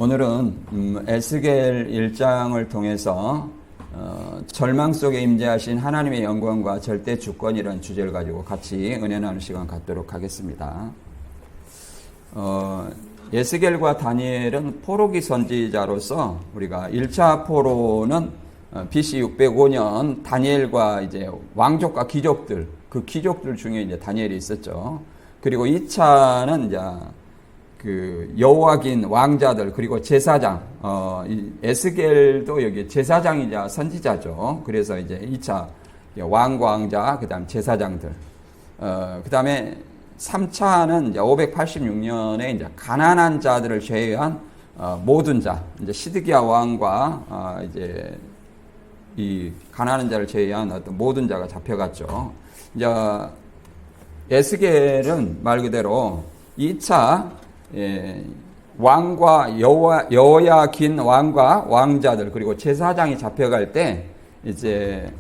오늘은 에스겔 1장을 통해서 절망 속에 임재하신 하나님의 영광과 절대 주권이라는 주제를 가지고 같이 은혜 나누는 시간 갖도록 하겠습니다. 에스겔과 다니엘은 포로기 선지자로서 우리가 1차 포로는 BC 605년 다니엘과 이제 왕족과 귀족들, 그 귀족들 중에 이제 다니엘이 있었죠. 그리고 2차는 이제 그 여호와긴 왕자들 그리고 제사장, 에스겔도 여기 제사장이자 선지자죠. 그래서 이제 2차 왕자, 그다음 제사장들, 그다음에 3차는 이제 586년에 이제 가난한 자들을 제외한 모든 자, 이제 시드기야 왕과 이제 이 가난한 자를 제외한 어떤 모든 자가 잡혀갔죠. 이제 에스겔은 말 그대로 2차 왕과 여호야긴 왕과 왕자들 그리고 제사장이 잡혀갈 때 이제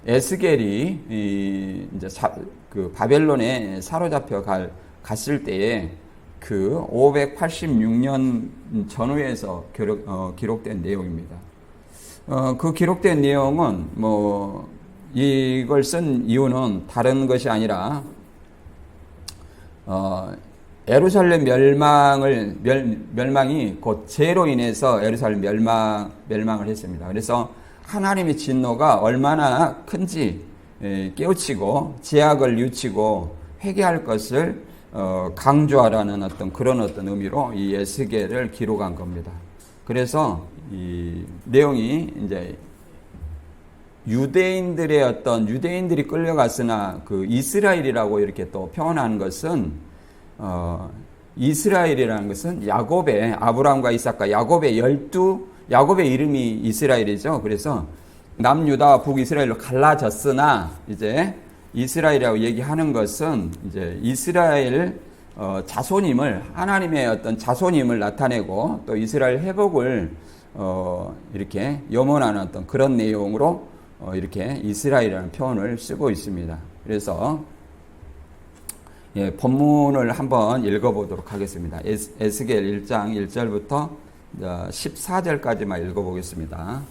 에스겔이 이제 그 바벨론에 사로잡혀 갔을 때에 그 586년 전후에서 기록된 내용입니다. 그 기록된 내용은 뭐 이걸 쓴 이유는 다른 것이 아니라 예루살렘 멸망이 곧 죄로 인해서 예루살렘 멸망을 했습니다. 그래서 하나님의 진노가 얼마나 큰지 깨우치고 제약을 뉘우치고 회개할 것을 강조하라는 그런 의미로 이 에스겔을 기록한 겁니다. 그래서 이 내용이 이제 유대인들이 끌려갔으나 그 이스라엘이라고 이렇게 또 표현하는 것은 이스라엘이라는 것은 아브라함과 이삭과 야곱의 이름이 이스라엘이죠. 그래서 남유다와 북이스라엘로 갈라졌으나 이제 이스라엘이라고 얘기하는 것은 이제 이스라엘 자손임을 하나님의 어떤 자손임을 나타내고 또 이스라엘 회복을 이렇게 염원하는 그런 내용으로 이렇게 이스라엘이라는 표현을 쓰고 있습니다. 그래서 본문을 한번 읽어보도록 하겠습니다. 에스겔 1장 1절부터 14절까지만 읽어보겠습니다.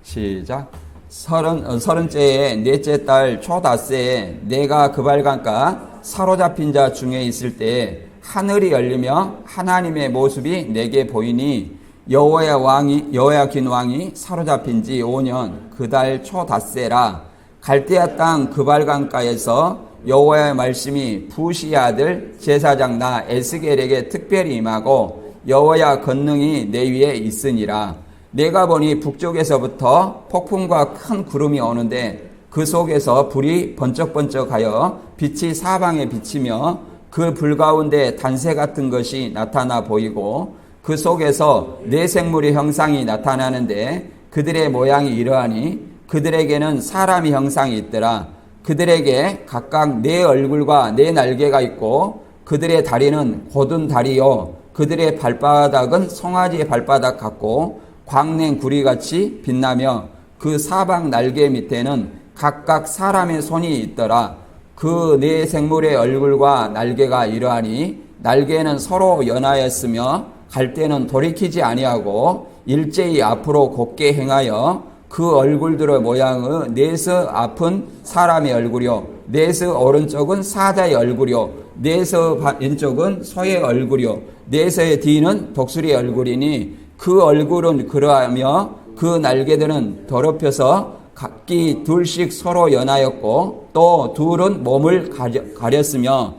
시작. 서른째에 넷째 달 초닷새에 내가 그발강가 사로잡힌 자 중에 있을 때에 하늘이 열리며 하나님의 모습이 내게 보이니 여호야긴 왕이 사로잡힌 지 5년 그 달 초닷새라. 갈대아 땅 그발강가에서 여호와의 말씀이 부시의 아들 제사장 나 에스겔에게 특별히 임하고 여호와의 권능이 내 위에 있으니라. 내가 보니 북쪽에서부터 폭풍과 큰 구름이 오는데 그 속에서 불이 번쩍번쩍하여 빛이 사방에 비치며 그 불 가운데 단새 같은 것이 나타나 보이고 그 속에서 네 생물의 형상이 나타나는데 그들의 모양이 이러하니 그들에게는 사람의 형상이 있더라. 그들에게 각각 네 얼굴과 네 날개가 있고 그들의 다리는 곧은 다리요 그들의 발바닥은 송아지의 발바닥 같고 광낸 구리같이 빛나며 그 사방 날개 밑에는 각각 사람의 손이 있더라. 그 네 생물의 얼굴과 날개가 이러하니 날개는 서로 연하였으며 갈 때는 돌이키지 아니하고 일제히 앞으로 곧게 행하여 그 얼굴들의 모양은 넷의 앞은 사람의 얼굴이요 넷의 오른쪽은 사자의 얼굴이요 넷의 왼쪽은 소의 얼굴이요 넷의 뒤는 독수리의 얼굴이니 그 얼굴은 그러하며 그 날개들은 더럽혀서 각기 둘씩 서로 연하였고 또 둘은 몸을 가렸으며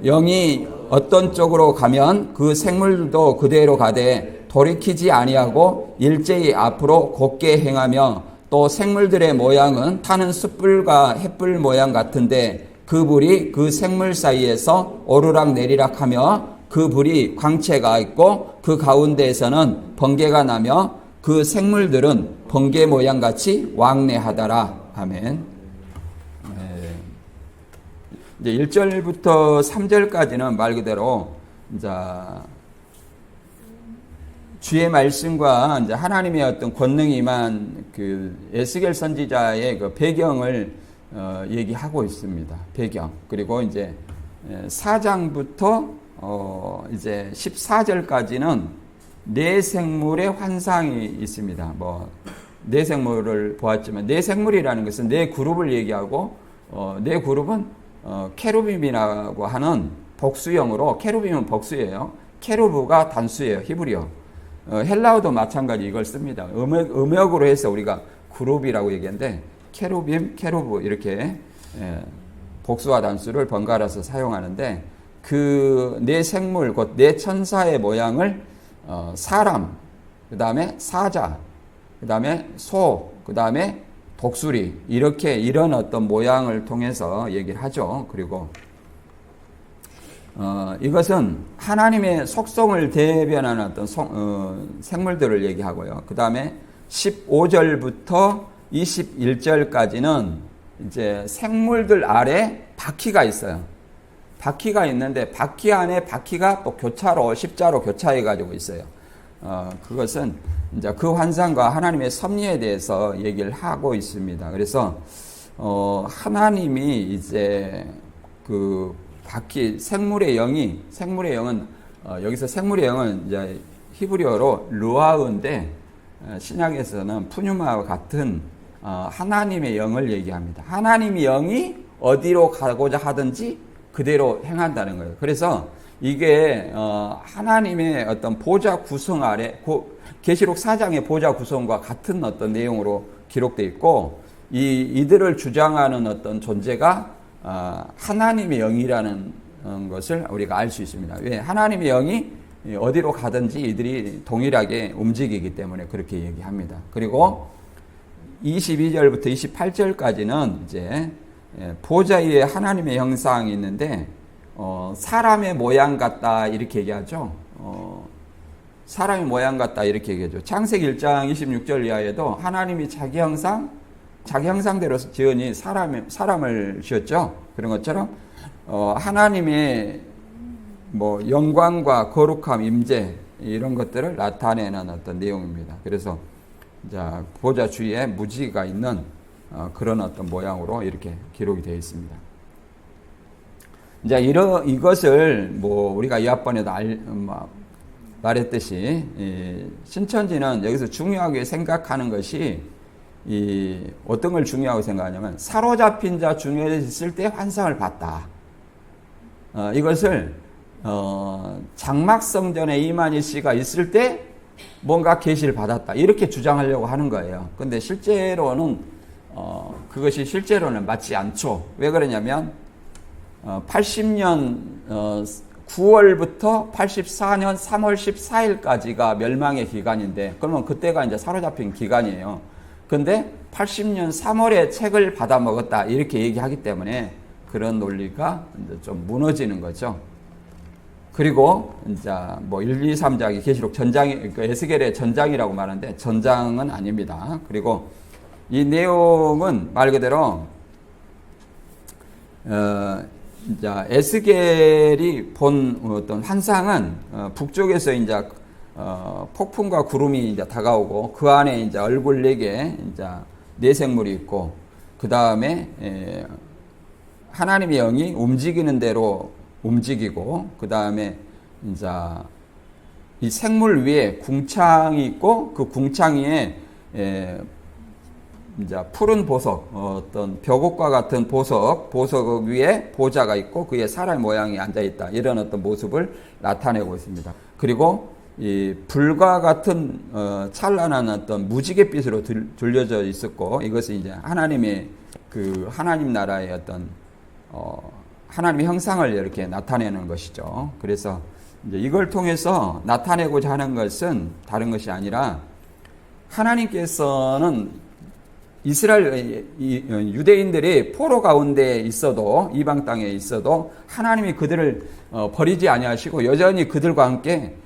영이 어떤 쪽으로 가면 그 생물도 그대로 가되 돌이키지 아니하고 일제히 앞으로 곧게 행하며 또 생물들의 모양은 타는 숯불과 햇불 모양 같은데 그 불이 그 생물 사이에서 오르락 내리락 하며 그 불이 광채가 있고 그 가운데에서는 번개가 나며 그 생물들은 번개 모양 같이 왕래하더라. 아멘. 이제 1절부터 3절까지는 말 그대로 이제 주의 말씀과 이제 하나님의 어떤 권능이 임한 그 에스겔 선지자의 그 배경을 얘기하고 있습니다. 배경. 그리고 이제 4장부터 이제 14절까지는 뇌생물의 환상이 있습니다. 뇌생물을 보았지만 뇌생물이라는 것은 뇌 그룹을 얘기하고 뇌 그룹은 케루빔이라고 하는 복수형으로 케루빔은 복수예요. 케루브가 단수예요. 히브리어. 헬라어도 마찬가지 이걸 씁니다. 음역으로 해서 우리가 그룹이라고 얘기하는데 케루빔, 케루브 이렇게 복수와 단수를 번갈아서 사용하는데 그 네 생물, 곧 네 천사의 모양을 사람, 그 다음에 사자, 그 다음에 소, 그 다음에 독수리 이런 어떤 모양을 통해서 얘기를 하죠. 그리고 이것은 하나님의 속성을 대변하는 어떤 생물들을 얘기하고요. 그 다음에 15절부터 21절까지는 이제 생물들 아래 바퀴가 있어요. 바퀴가 있는데 바퀴 안에 바퀴가 또 교차로 십자로 교차해 가지고 있어요. 그것은 이제 그 환상과 하나님의 섭리에 대해서 얘기를 하고 있습니다. 그래서 하나님이 이제 그 바퀴 생물의 영은 여기서 생물의 영은 이제 히브리어로 루아흐인데 신약에서는 푸뉴마와 같은 하나님의 영을 얘기합니다. 하나님의 영이 어디로 가고자 하든지 그대로 행한다는 거예요. 그래서 이게 하나님의 어떤 보좌 구성 아래 계시록 4장의 보좌 구성과 같은 어떤 내용으로 기록되어 있고 이들을 주장하는 어떤 존재가 하나님의 영이라는 것을 우리가 알 수 있습니다. 왜? 하나님의 영이 어디로 가든지 이들이 동일하게 움직이기 때문에 그렇게 얘기합니다. 그리고 22절부터 28절까지는 이제 보좌 위에 하나님의 형상이 있는데 사람의 모양 같다 이렇게 얘기하죠. 사람의 모양 같다 이렇게 얘기하죠. 창세기 1장 26절 이하에도 하나님이 자기 형상대로 지으니 사람을 지었죠. 그런 것처럼 하나님의 영광과 거룩함, 임재 이런 것들을 나타내는 어떤 내용입니다. 그래서 보좌 주위에 무지가 있는 그런 어떤 모양으로 이렇게 기록이 되어 있습니다. 이제 이것을 우리가 이합번에도 말했듯이 신천지는 여기서 중요하게 생각하는 것이 어떤 걸 중요하고 생각하냐면 사로잡힌 자 중에 있을 때 환상을 봤다. 이것을 장막성전에 이만희 씨가 있을 때 뭔가 계시를 받았다. 이렇게 주장하려고 하는 거예요. 근데 실제로는 그것이 실제로는 맞지 않죠. 왜 그러냐면 80년 9월부터 84년 3월 14일까지가 멸망의 기간인데 그러면 그때가 이제 사로잡힌 기간이에요. 근데 80년 3월에 책을 받아 먹었다 이렇게 얘기하기 때문에 그런 논리가 이제 좀 무너지는 거죠. 그리고 이제 1, 2, 3장이 계시록 전장이 에스겔의 전장이라고 말하는데 전장은 아닙니다. 그리고 이 내용은 말 그대로 이제 에스겔이 본 어떤 환상은 북쪽에서 이제 폭풍과 구름이 이제 다가오고 그 안에 이제 얼굴 4개 이제 내생물이 있고 그 다음에 하나님의 영이 움직이는 대로 움직이고 그 다음에 이제 이 생물 위에 궁창이 있고 그 궁창 위에 이제 푸른 보석, 어떤 벽옥과 같은 보석 위에 보좌가 있고 그에 사람 모양이 앉아 있다. 이런 어떤 모습을 나타내고 있습니다. 그리고 이 불과 같은 찬란한 어떤 무지갯빛으로 둘려져 있었고 이것이 이제 하나님의 하나님 나라의 어떤 하나님의 형상을 이렇게 나타내는 것이죠. 그래서 이제 이걸 통해서 나타내고자 하는 것은 다른 것이 아니라 하나님께서는 유대인들이 포로 가운데 있어도 이방 땅에 있어도 하나님이 그들을 버리지 아니하시고 여전히 그들과 함께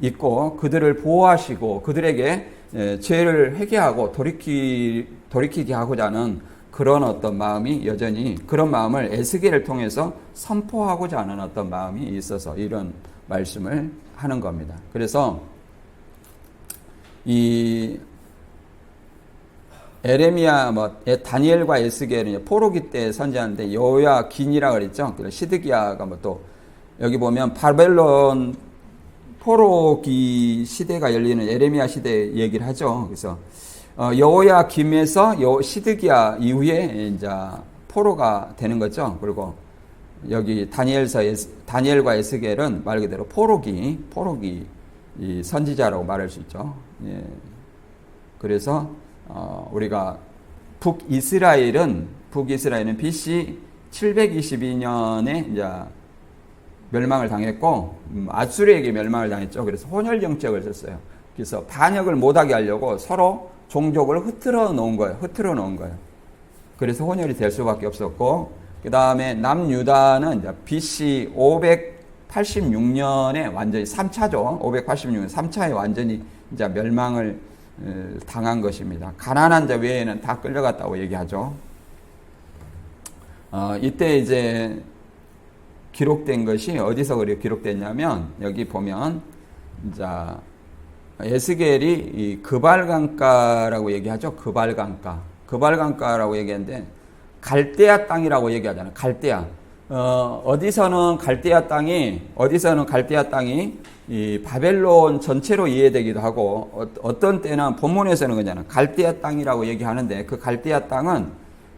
있고 그들을 보호하시고 그들에게 죄를 회개하고 돌이키게 하고자 하는 그런 어떤 마음이 여전히 그런 마음을 에스겔을 통해서 선포하고자 하는 어떤 마음이 있어서 이런 말씀을 하는 겁니다. 그래서 이 에레미야, 다니엘과 에스겔은 포로기 때 선지하는데 여호야긴이라 그랬죠. 시드기야가 또 여기 보면 바벨론 포로기 시대가 열리는 에레미야 시대 얘기를 하죠. 그래서 여호야김에서 시드기야 이후에 이제 포로가 되는 거죠. 그리고 여기 다니엘과 에스겔은 말 그대로 포로기 이 선지자라고 말할 수 있죠. 예. 그래서 우리가 북이스라엘은 BC 722년에 이제 멸망을 당했고 아수르에게 멸망을 당했죠. 그래서 혼혈 정책을 썼어요. 그래서 반역을 못하게 하려고 서로 종족을 흐트러 놓은 거예요. 그래서 혼혈이 될 수밖에 없었고, 그 다음에 남유다는 이제 BC 586년에 완전히 3차죠. 586년 3차에 완전히 이제 멸망을 당한 것입니다. 가난한 자 외에는 다 끌려갔다고 얘기하죠. 이때 이제 기록된 것이 어디서 그렇게 기록됐냐면 여기 보면 이제 에스겔이 이 그발강가라고 얘기하죠. 그발강가라고 얘기하는데 갈대아 땅이라고 얘기하잖아요. 갈대아. 어디서는 갈대아 땅이 이 바벨론 전체로 이해되기도 하고 어떤 때는 본문에서는 그냥 갈대아 땅이라고 얘기하는데 그 갈대아 땅은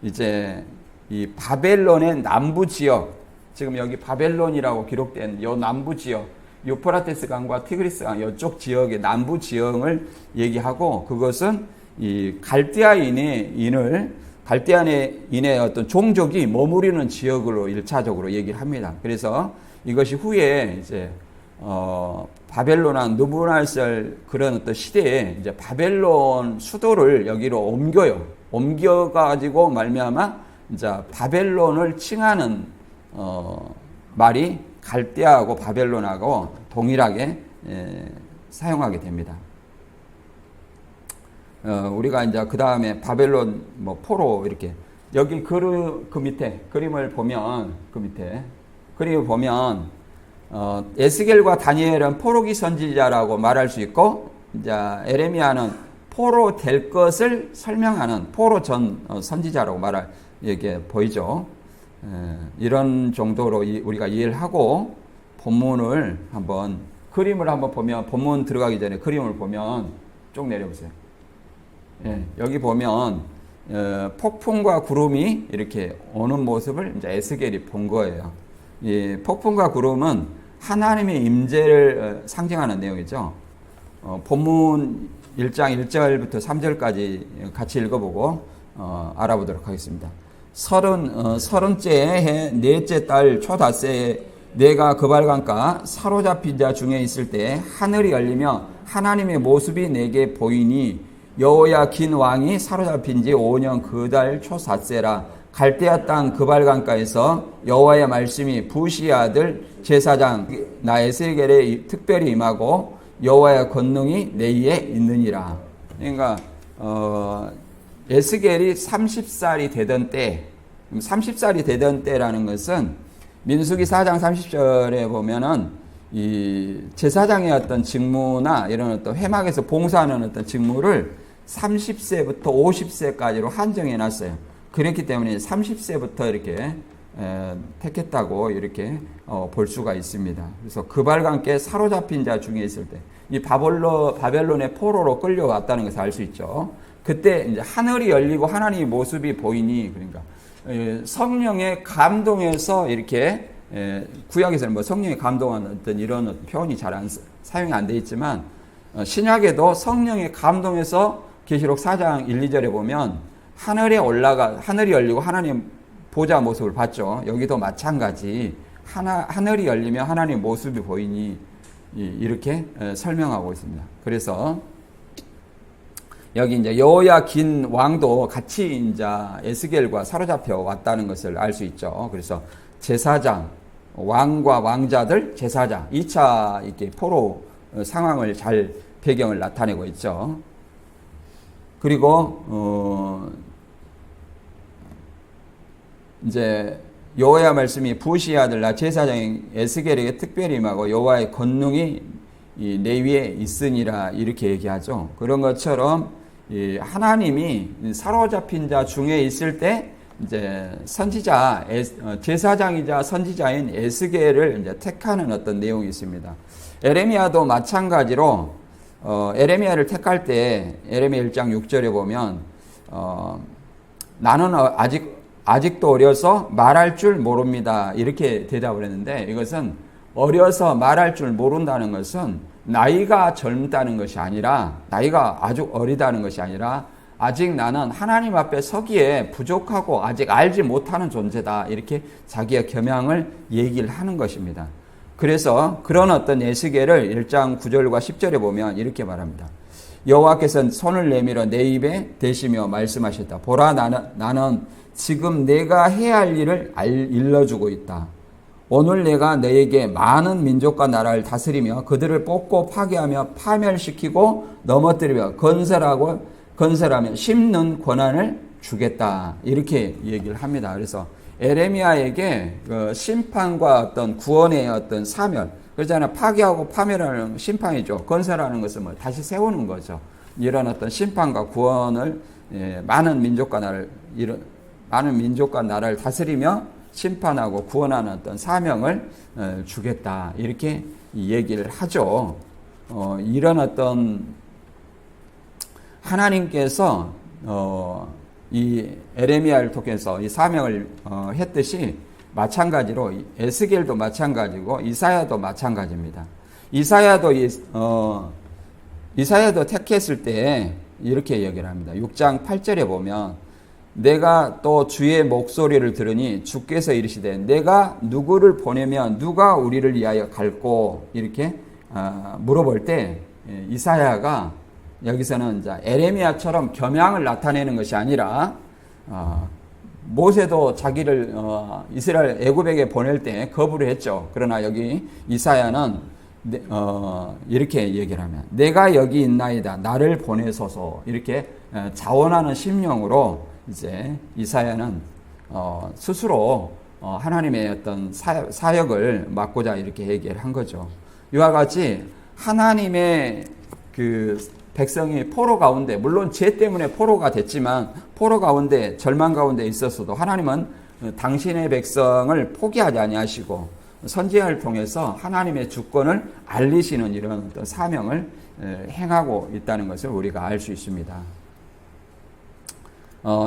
이제 이 바벨론의 남부 지역, 지금 여기 바벨론이라고 기록된 요 남부 지역, 유프라테스 강과 티그리스 강 이쪽 지역의 남부 지역을 얘기하고, 그것은 이 갈대아인의 어떤 종족이 머무르는 지역으로 1차적으로 얘기를 합니다. 그래서 이것이 후에 이제 바벨론한 느부갓네살 그런 어떤 시대에 이제 바벨론 수도를 여기로 옮겨가지고 말미암아 이제 바벨론을 칭하는 말이 갈대아하고 바벨론하고 동일하게 사용하게 됩니다. 우리가 이제 그 다음에 바벨론 포로 이렇게 여기 그 밑에 그림을 보면 에스겔과 다니엘은 포로기 선지자라고 말할 수 있고, 이제 에레미야는 포로 될 것을 설명하는 포로 전 선지자라고 말할 이게 보이죠. 이런 정도로 우리가 이해를 하고 본문을 그림을 한번 보면, 본문 들어가기 전에 그림을 보면 쭉 내려보세요. 여기 보면 폭풍과 구름이 이렇게 오는 모습을 이제 에스겔이 본 거예요. 이 폭풍과 구름은 하나님의 임재를 상징하는 내용이죠. 본문 1장 1절부터 3절까지 같이 읽어보고 알아보도록 하겠습니다. 서른째 해 넷째 달 초닷새에 내가 그발강가 사로잡힌 자 중에 있을 때 하늘이 열리며 하나님의 모습이 내게 보이니 여호야긴 왕이 사로잡힌 지 5년 그 달 초삿새라. 갈대아 땅 그발강가에서 여호와의 말씀이 부시 아들 제사장 나 에스겔에 특별히 임하고 여호와의 권능이 내 위에 있느니라. 그러니까 에스겔이 30살이 되던 때, 30살이 되던 때라는 것은 민수기 4장 30절에 보면은 이 제사장의 어떤 직무나 이런 어떤 회막에서 봉사하는 어떤 직무를 30세부터 50세까지로 한정해 놨어요. 그렇기 때문에 30세부터 이렇게 택했다고 이렇게 볼 수가 있습니다. 그래서 그발강가에 사로잡힌 자 중에 있을 때 이 바벨론의 포로로 끌려왔다는 것을 알 수 있죠. 그때 이제 하늘이 열리고 하나님의 모습이 보이니, 그러니까 성령의 감동에서 이렇게 구약에서는 성령의 감동한 어떤 이런 표현이 잘 사용이 안 돼 있지만 신약에도 성령의 감동에서 계시록 4장 1, 2절에 보면 하늘이 열리고 하나님 보좌 모습을 봤죠. 여기도 마찬가지 하늘이 열리면 하나님 모습이 보이니 이렇게 설명하고 있습니다. 그래서 여기 이제 여호야긴 왕도 같이 이제 에스겔과 사로잡혀 왔다는 것을 알 수 있죠. 그래서 제사장, 왕과 왕자들, 제사장 2차 이렇게 포로 상황을 잘 배경을 나타내고 있죠. 그리고 이제 여호와의 말씀이 부시 아들 나 제사장인 에스겔에게 특별히 임하고 여호와의 권능이 내 위에 있으니라 이렇게 얘기하죠. 그런 것처럼 하나님이 사로잡힌 자 중에 있을 때 이제 제사장이자 선지자인 에스겔을 이제 택하는 어떤 내용이 있습니다. 에레미야도 마찬가지로 에레미야를 택할 때 에레미야 1장 6절에 보면 나는 아직도 어려서 말할 줄 모릅니다. 이렇게 대답을 했는데, 이것은 어려서 말할 줄 모른다는 것은 나이가 젊다는 것이 아니라, 나이가 아주 어리다는 것이 아니라 아직 나는 하나님 앞에 서기에 부족하고 아직 알지 못하는 존재다. 이렇게 자기의 겸양을 얘기를 하는 것입니다. 그래서 그런 어떤 에스겔을 1장 9절과 10절에 보면 이렇게 말합니다. 여호와께서는 손을 내밀어 내 입에 대시며 말씀하셨다. 보라, 나는 지금 내가 해야 할 일을 일러주고 있다. 오늘 내가 너에게 많은 민족과 나라를 다스리며 그들을 뽑고 파괴하며 파멸시키고 넘어뜨리며 건설하며 심는 권한을 주겠다. 이렇게 얘기를 합니다. 그래서 에레미야에게 심판과 어떤 구원의 어떤 사멸, 그렇잖아요. 파괴하고 파멸하는 심판이죠. 건설하는 것은 뭐 다시 세우는 거죠. 이런 어떤 심판과 구원을 많은 민족과 나라를 다스리며 심판하고 구원하는 어떤 사명을 주겠다. 이렇게 얘기를 하죠. 이런 어떤 하나님께서 이 에레미야를 통해서 이 사명을 했듯이 마찬가지로 에스겔도 마찬가지고 이사야도 마찬가지입니다. 이사야도 택했을 때 이렇게 얘기를 합니다. 6장 8절에 보면 내가 또 주의 목소리를 들으니 주께서 이르시되 내가 누구를 보내면 누가 우리를 위하여 갈꼬 이렇게 물어볼 때 이사야가 여기서는 이제 에레미야처럼 겸양을 나타내는 것이 아니라 모세도 자기를 이스라엘 애굽에게 보낼 때 거부를 했죠. 그러나 여기 이사야는 이렇게 얘기를 하면 내가 여기 있나이다 나를 보내소서 이렇게 자원하는 심령으로 이제 이사야는 스스로 하나님의 어떤 사역을 맡고자 이렇게 얘기를 한 거죠. 이와 같이 하나님의 그 백성이 포로 가운데, 물론 죄 때문에 포로가 됐지만 포로 가운데 절망 가운데 있었어도 하나님은 당신의 백성을 포기하지 아니하시고 선지자를 통해서 하나님의 주권을 알리시는 이런 어떤 사명을 행하고 있다는 것을 우리가 알 수 있습니다.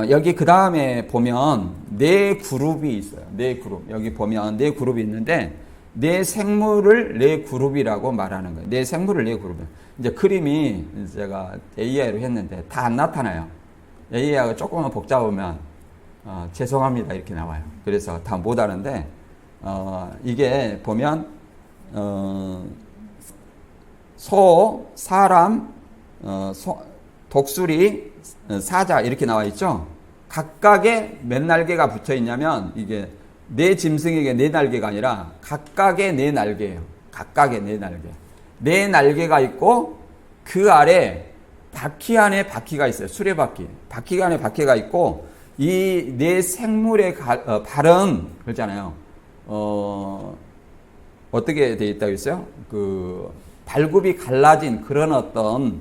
여기 그 다음에 보면 네 그룹이 있어요. 네 그룹. 여기 보면 네 그룹이 있는데 네 생물을 네 그룹이라고 말하는 거예요. 네 생물을 네 그룹. 이제 그림이 제가 AI로 했는데 다 안 나타나요. AI가 조금만 복잡하면 죄송합니다 이렇게 나와요. 그래서 다 못 하는데 이게 보면 소, 사람, 독수리, 사자 이렇게 나와 있죠. 각각의 몇 날개가 붙어 있냐면 이게 네 짐승에게 네 날개가 아니라 각각의 네 날개예요. 각각의 네 날개. 네 날개가 있고 그 아래 바퀴 안에 바퀴가 있어요. 수레바퀴. 바퀴 안에 바퀴가 있고 이 네 생물의 발은 그렇잖아요. 어떻게 돼 있다고 했어요? 그 발굽이 갈라진 그런 어떤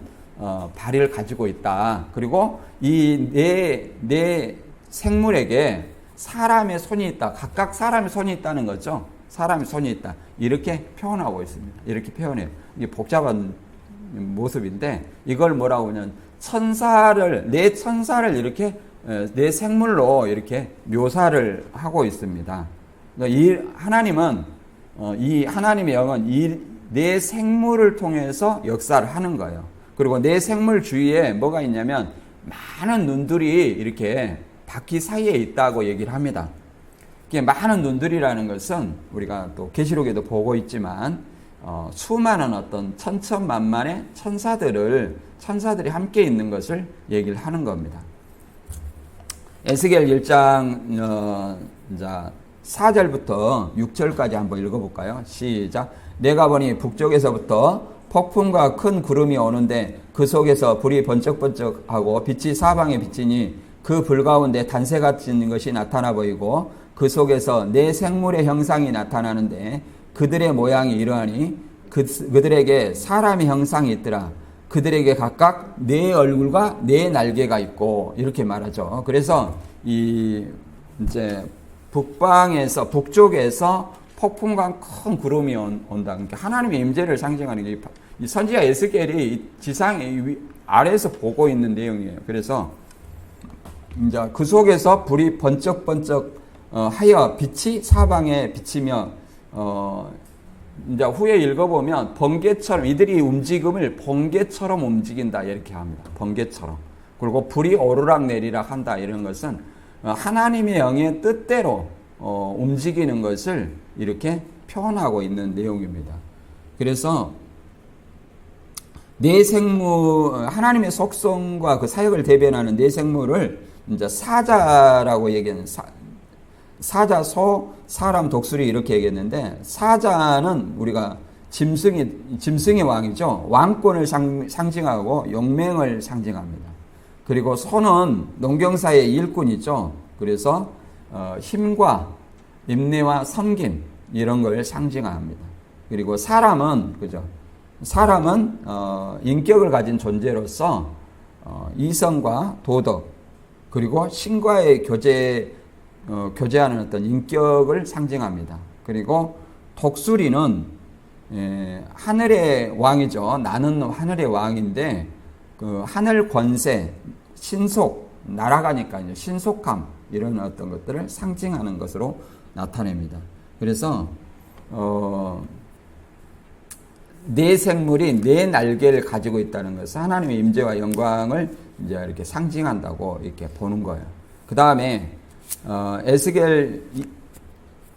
발을 가지고 있다. 그리고 이 네 생물에게 사람의 손이 있다. 각각 사람의 손이 있다는 거죠. 사람의 손이 있다. 이렇게 표현하고 있습니다. 이렇게 표현해요. 이게 복잡한 모습인데 이걸 뭐라고 하냐면 네 천사를 이렇게 네 생물로 이렇게 묘사를 하고 있습니다. 그러니까 이 하나님은 이 하나님의 영은 이 네 생물을 통해서 역사를 하는 거예요. 그리고 네 생물 주위에 뭐가 있냐면 많은 눈들이 이렇게 바퀴 사이에 있다고 얘기를 합니다. 이게 많은 눈들이라는 것은 우리가 또 계시록에도 보고 있지만 수많은 어떤 천천만만의 천사들이 함께 있는 것을 얘기를 하는 겁니다. 에스겔 1장 4절부터 6절까지 한번 읽어볼까요? 시작. 내가 보니 북쪽에서부터 폭풍과 큰 구름이 오는데 그 속에서 불이 번쩍번쩍하고 빛이 사방에 비치니 그 불 가운데 단새 같은 것이 나타나 보이고 그 속에서 네 생물의 형상이 나타나는데 그들의 모양이 이러하니 그들에게 사람의 형상이 있더라. 그들에게 각각 네 얼굴과 네 날개가 있고 이렇게 말하죠. 그래서 이제 북쪽에서 폭풍과 큰 구름이 온다. 그러니까 하나님의 임재를 상징하는 게 이 선지자 에스겔이 지상의 아래에서 보고 있는 내용이에요. 그래서 이제 그 속에서 불이 번쩍번쩍 하여 빛이 사방에 비치며 이제 후에 읽어보면 번개처럼 이들이 움직임을 번개처럼 움직인다 이렇게 합니다. 번개처럼. 그리고 불이 오르락 내리락 한다 이런 것은 하나님의 영의 뜻대로 움직이는 것을 이렇게 표현하고 있는 내용입니다. 그래서 네 생물, 하나님의 속성과 그 사역을 대변하는 네 생물을 이제 사자라고 얘기하는 사자, 소, 사람, 독수리 이렇게 얘기했는데 사자는 우리가 짐승의 왕이죠. 왕권을 상징하고 용맹을 상징합니다. 그리고 소는 농경사의 일꾼이죠. 그래서 힘과 인내와 섬김 이런 걸 상징합니다. 그리고 사람은 그죠? 사람은 인격을 가진 존재로서 이성과 도덕 그리고 신과의 교제하는 어떤 인격을 상징합니다. 그리고 독수리는 하늘의 왕이죠. 나는 하늘의 왕인데 그 하늘 권세, 신속, 날아가니까요. 신속함 이런 어떤 것들을 상징하는 것으로 나타냅니다. 그래서 네 생물이 네 날개를 가지고 있다는 것은 하나님의 임재와 영광을 이제 이렇게 상징한다고 이렇게 보는 거예요. 그 다음에 에스겔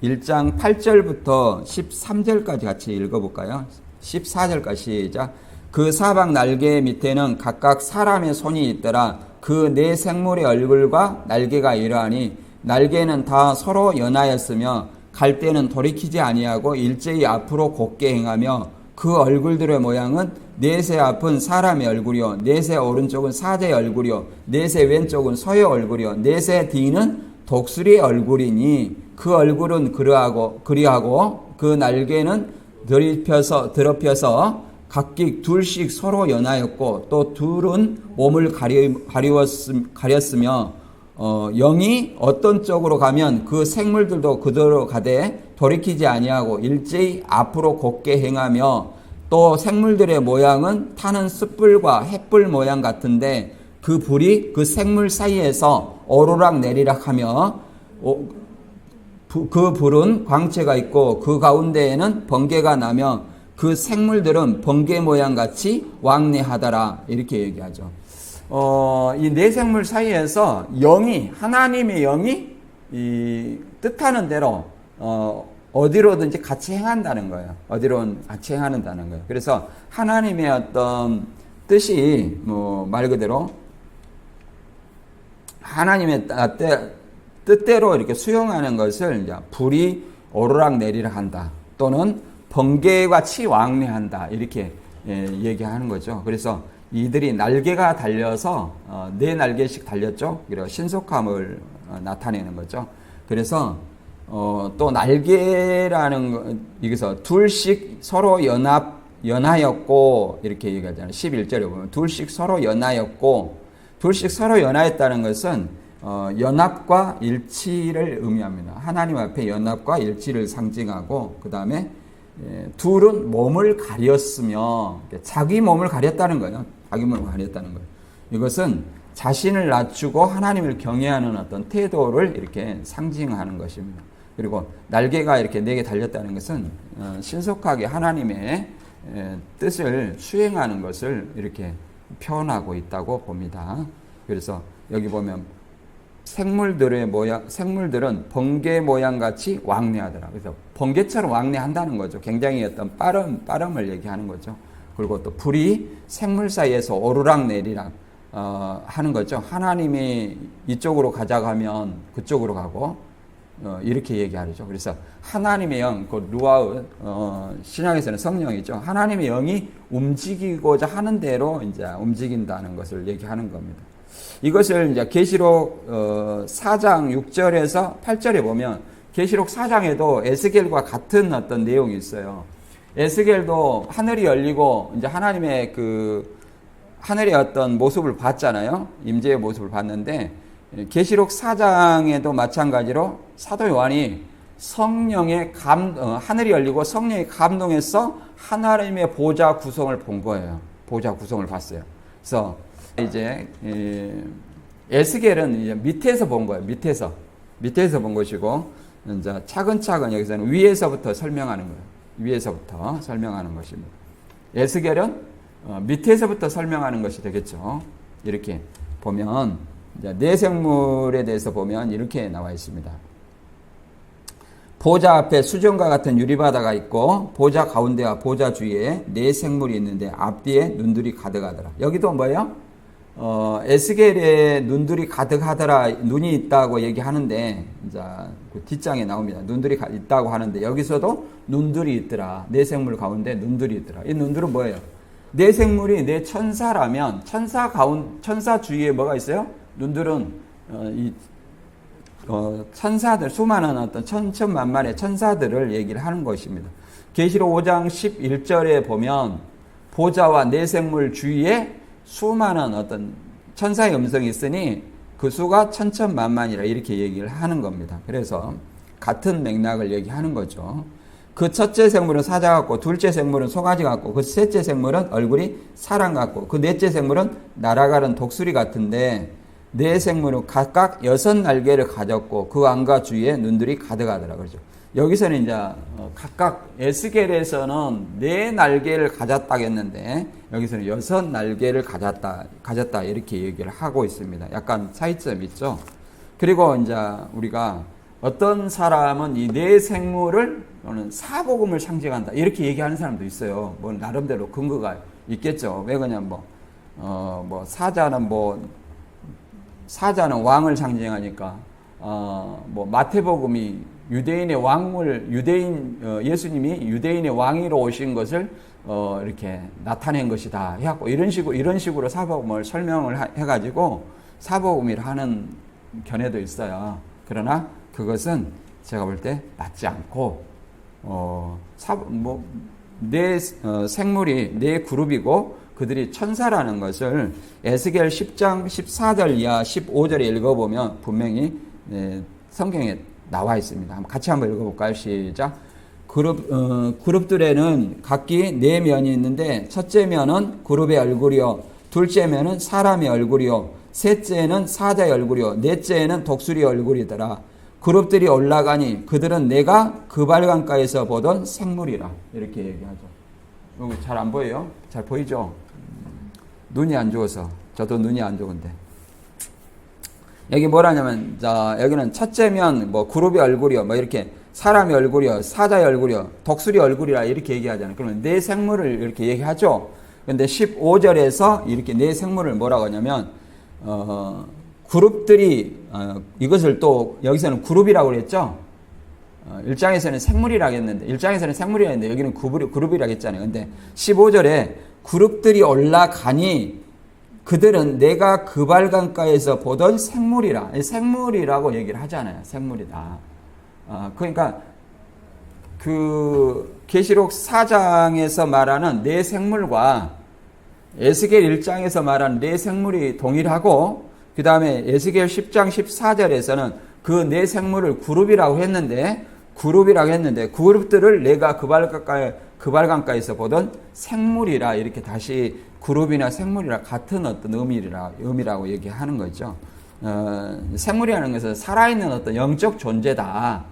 1장 8절부터 13절까지 같이 읽어볼까요? 14절까지 시작. 그 사방 날개 밑에는 각각 사람의 손이 있더라. 그 네 생물의 얼굴과 날개가 이러하니 날개는 다 서로 연하였으며 갈 때는 돌이키지 아니하고 일제히 앞으로 곧게 행하며 그 얼굴들의 모양은 넷의 앞은 사람의 얼굴이요 넷의 오른쪽은 사자의 얼굴이요 넷의 왼쪽은 소의 얼굴이요 넷의 뒤는 독수리의 얼굴이니 그 얼굴은 그리하고 그 날개는 더럽혀서 각기 둘씩 서로 연하였고 또 둘은 몸을 가렸으며 영이 어떤 쪽으로 가면 그 생물들도 그대로 가되 돌이키지 아니하고 일제히 앞으로 곧게 행하며 또 생물들의 모양은 타는 숯불과 햇불 모양 같은데 그 불이 그 생물 사이에서 오르락 내리락 하며 그 불은 광채가 있고 그 가운데에는 번개가 나며 그 생물들은 번개 모양 같이 왕래하더라 이렇게 얘기하죠. 이 네 생물 사이에서 하나님의 영이 이 뜻하는 대로 어디로든지 같이 행한다는 거예요. 어디로든 같이 행한다는 거예요. 그래서 하나님의 어떤 뜻이 말 그대로 하나님의 뜻대로 이렇게 수용하는 것을 이제 불이 오르락 내리락 한다. 또는 번개같이 왕래한다. 이렇게 얘기하는 거죠. 그래서 이들이 날개가 달려서 네 날개씩 달렸죠. 그리고 신속함을 나타내는 거죠. 그래서 또 날개라는 여기서 둘씩 서로 연하였고 이렇게 얘기하잖아요. 11절에 보면 둘씩 서로 연하였고 둘씩 서로 연하였다는 것은 연합과 일치를 의미합니다. 하나님 앞에 연합과 일치를 상징하고 그 다음에 둘은 몸을 가렸으며 자기 몸을 가렸다는 거예요. 자기 몸을 가렸다는 거예요. 이것은 자신을 낮추고 하나님을 경외하는 어떤 태도를 이렇게 상징하는 것입니다. 그리고 날개가 이렇게 4개 달렸다는 것은 신속하게 하나님의 뜻을 수행하는 것을 이렇게 표현하고 있다고 봅니다. 그래서 여기 보면 생물들은 번개 모양 같이 왕래하더라. 그래서 번개처럼 왕래한다는 거죠. 굉장히 어떤 빠름을 얘기하는 거죠. 그리고 또 불이 생물 사이에서 오르락 내리락 하는 거죠. 하나님이 이쪽으로 가자고 하면 그쪽으로 가고 이렇게 얘기하죠. 그래서 하나님의 영, 그 루아우 신약에서는 성령이죠. 하나님의 영이 움직이고자 하는 대로 이제 움직인다는 것을 얘기하는 겁니다. 이것을 이제 계시록 4장 6절에서 8절에 보면 계시록 4장에도 에스겔과 같은 어떤 내용이 있어요. 에스겔도 하늘이 열리고 이제 하나님의 하늘의 어떤 모습을 봤잖아요. 임재의 모습을 봤는데 계시록 4장에도 마찬가지로 사도 요한이 성령의 하늘이 열리고 성령의 감동해서 하나님의 보좌 구성을 본 거예요. 보좌 구성을 봤어요. 그래서 이제 에스겔은 이제 밑에서 본 거예요. 밑에서 본 것이고, 이제 차근차근 여기서는 위에서부터 설명하는 거예요. 위에서부터 설명하는 것입니다. 에스겔은 밑에서부터 설명하는 것이 되겠죠. 이렇게 보면 이제 내생물에 대해서 보면 이렇게 나와 있습니다. 보좌 앞에 수정과 같은 유리바다가 있고 보좌 가운데와 보좌 주위에 네 생물이 있는데 앞뒤에 눈들이 가득하더라. 여기도 뭐예요? 에스겔에 눈들이 가득하더라. 눈이 있다고 얘기하는데 이제 그 뒷장에 나옵니다. 눈들이 있다고 하는데 여기서도 눈들이 있더라. 네 생물 가운데 눈들이 있더라. 이 눈들은 뭐예요? 네 생물이 네 천사라면 천사 주위에 뭐가 있어요? 눈들은 천사들, 수많은 어떤 천천만만의 천사들을 얘기를 하는 것입니다. 계시록 5장 11절에 보면 보좌와 네 생물 주위에 수많은 어떤 천사의 음성이 있으니 그 수가 천천만만이라 이렇게 얘기를 하는 겁니다. 그래서 같은 맥락을 얘기하는 거죠. 그 첫째 생물은 사자 같고, 둘째 생물은 송아지 같고, 그 셋째 생물은 얼굴이 사람 같고, 그 넷째 생물은 날아가는 독수리 같은데 네 생물은 각각 6날개를 가졌고 그 왕과 주위에 눈들이 가득하더라. 그러죠. 여기서는 이제 각각 에스겔에서는 4날개를 가졌다고 했는데 여기서는 6날개를 가졌다 이렇게 얘기를 하고 있습니다. 약간 차이점이 있죠. 그리고 이제 우리가 어떤 사람은 이 네 생물을 사복음을 상징한다 이렇게 얘기하는 사람도 있어요. 뭐 나름대로 근거가 있겠죠. 왜 그러냐면 사자는 왕을 상징하니까 마태복음이 유대인의 예수님이 유대인의 왕위로 오신 것을 이렇게 나타낸 것이다 해갖고 이런 식으로 사복음을 설명을 해가지고 사복음이라 하는 견해도 있어요. 그러나 그것은 제가 볼 때 맞지 않고 생물이 네 그룹이고 그들이 천사라는 것을 에스겔 10장 14절 이하 15절에 읽어보면 분명히 성경에 나와 있습니다. 같이 한번 읽어볼까요? 시작. 그룹들에는 각기 네 면이 있는데 첫째 면은 그룹의 얼굴이요, 둘째 면은 사람의 얼굴이요, 셋째는 사자의 얼굴이요, 넷째는 독수리의 얼굴이더라. 그룹들이 올라가니 그들은 내가 그 발강가에서 보던 생물이라. 이렇게 얘기하죠. 여기 잘 안 보여요? 잘 보이죠? 눈이 안 좋아서. 저도 눈이 안 좋은데. 여기 뭐라냐면, 여기는 첫째면 그룹의 얼굴이요, 이렇게 사람의 얼굴이요, 사자의 얼굴이요, 독수리 얼굴이라 이렇게 얘기하잖아요. 그러면 네 생물을 이렇게 얘기하죠. 근데 15절에서 이렇게 네 생물을 뭐라고 하냐면, 그룹들이, 이것을 또 여기서는 그룹이라고 그랬죠. 1장에서는 생물이라고 했는데, 1장에서는 생물이라고 했는데, 여기는 그룹이라고 했잖아요. 근데 15절에 그룹들이 올라가니 그들은 내가 그 발강가에서 보던 생물이라. 생물이라고 얘기를 하잖아요. 생물이다. 그러니까 그 계시록 4장에서 말하는 네 생물과 에스겔 1장에서 말하는 네 생물이 동일하고 그 다음에 에스겔 10장 14절에서는 그 네 생물을 그룹이라고 했는데 그룹들을 내가 그 발강가에서 보던 생물이라 이렇게 다시 그룹이나 생물이라 같은 어떤 의미라고 얘기하는 거죠. 생물이라는 것은 살아있는 어떤 영적 존재다.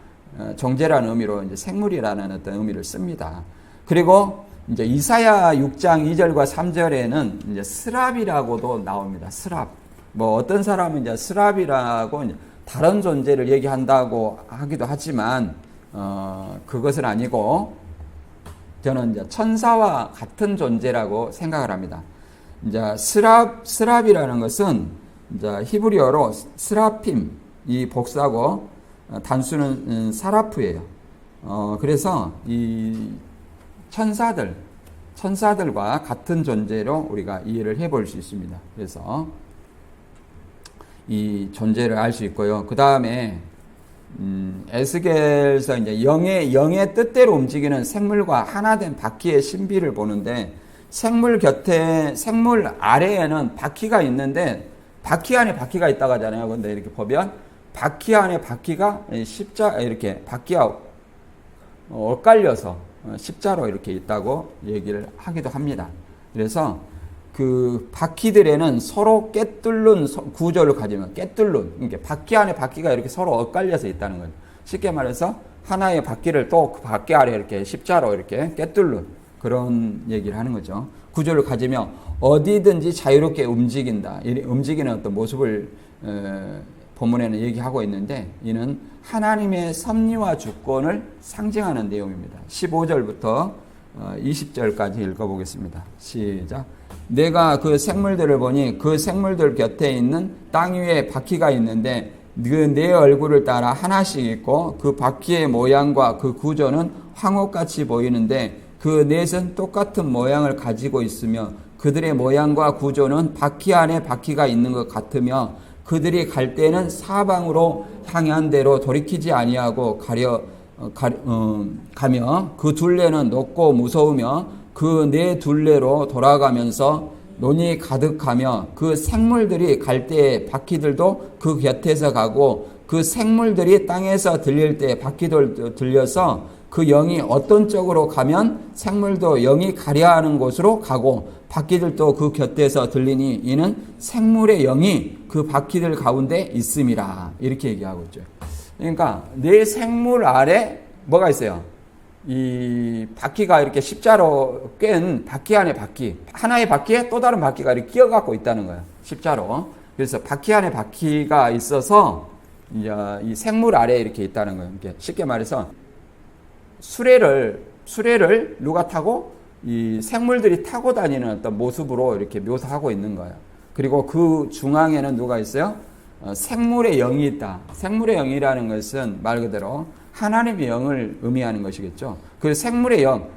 존재라는 의미로 이제 생물이라는 어떤 의미를 씁니다. 그리고 이제 이사야 6장 2절과 3절에는 이제 스랍이라고도 나옵니다. 스랍. 어떤 사람은 이제 스랍이라고 이제 다른 존재를 얘기한다고 하기도 하지만, 그것은 아니고, 저는 이제 천사와 같은 존재라고 생각을 합니다. 이제 스랍이라는 것은 이제 히브리어로 스라핌, 이 복사고, 단수는 사라프예요. 그래서 이 천사들과 같은 존재로 우리가 이해를 해볼 수 있습니다. 그래서 이 존재를 알 수 있고요. 그 다음에 에스겔에서 이제 영의 뜻대로 움직이는 생물과 하나된 바퀴의 신비를 보는데 생물 아래에는 바퀴가 있는데 바퀴 안에 바퀴가 있다고 하잖아요. 근데 이렇게 보면 바퀴 안에 바퀴가 십자 이렇게 바퀴와 엇갈려서 십자로 이렇게 있다고 얘기를 하기도 합니다. 그래서 그 바퀴들에는 서로 꿰뚫는 구조를 가지면 꿰뚫는 그러니까 바퀴 안에 바퀴가 이렇게 서로 엇갈려서 있다는 거죠. 쉽게 말해서 하나의 바퀴를 또 그 바퀴 아래 이렇게 십자로 이렇게 꿰뚫는 그런 얘기를 하는 거죠. 구조를 가지며 어디든지 자유롭게 움직인다. 움직이는 어떤 모습을 본문에는 얘기하고 있는데 이는 하나님의 섭리와 주권을 상징하는 내용입니다. 15절부터 20절까지 읽어보겠습니다. 시작. 내가 그 생물들을 보니 그 생물들 곁에 있는 땅 위에 바퀴가 있는데 그 네 얼굴을 따라 하나씩 있고 그 바퀴의 모양과 그 구조는 황홀같이 보이는데 그 넷은 똑같은 모양을 가지고 있으며 그들의 모양과 구조는 바퀴 안에 바퀴가 있는 것 같으며 그들이 갈 때는 사방으로 향한 대로 돌이키지 아니하고 가며 그 둘레는 높고 무서우며 그 네 둘레로 돌아가면서 논이 가득하며 그 생물들이 갈 때에 바퀴들도 그 곁에서 가고 그 생물들이 땅에서 들릴 때 바퀴들 들려서 그 영이 어떤 쪽으로 가면 생물도 영이 가려 하는 곳으로 가고 바퀴들도 그 곁에서 들리니 이는 생물의 영이 그 바퀴들 가운데 있음이라. 이렇게 얘기하고 있죠. 그러니까 내 생물 아래 뭐가 있어요? 이 바퀴가 이렇게 십자로 꿰은 바퀴 안에 바퀴, 하나의 바퀴에 또 다른 바퀴가 이렇게 끼어갖고 있다는 거예요. 십자로. 그래서 바퀴 안에 바퀴가 있어서 이 생물 아래에 이렇게 있다는 거예요. 이렇게 쉽게 말해서 수레를 누가 타고 이 생물들이 타고 다니는 어떤 모습으로 이렇게 묘사하고 있는 거예요. 그리고 그 중앙에는 누가 있어요? 생물의 영이 있다. 생물의 영이라는 것은 말 그대로 하나님의 영을 의미하는 것이겠죠. 그 생물의 영,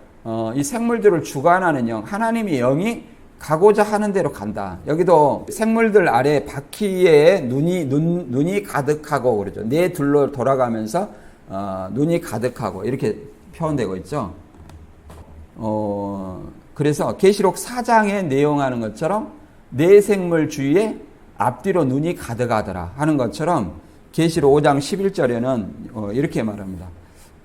이 생물들을 주관하는 영, 하나님의 영이 가고자 하는 대로 간다. 여기도 생물들 아래 바퀴에 눈이 가득하고 그러죠. 네 둘로 돌아가면서 눈이 가득하고 이렇게 표현되고 있죠. 그래서 계시록 4장에 내용하는 것처럼 네 생물 주위에 앞뒤로 눈이 가득하더라 하는 것처럼 계시록 5장 11절에는 이렇게 말합니다.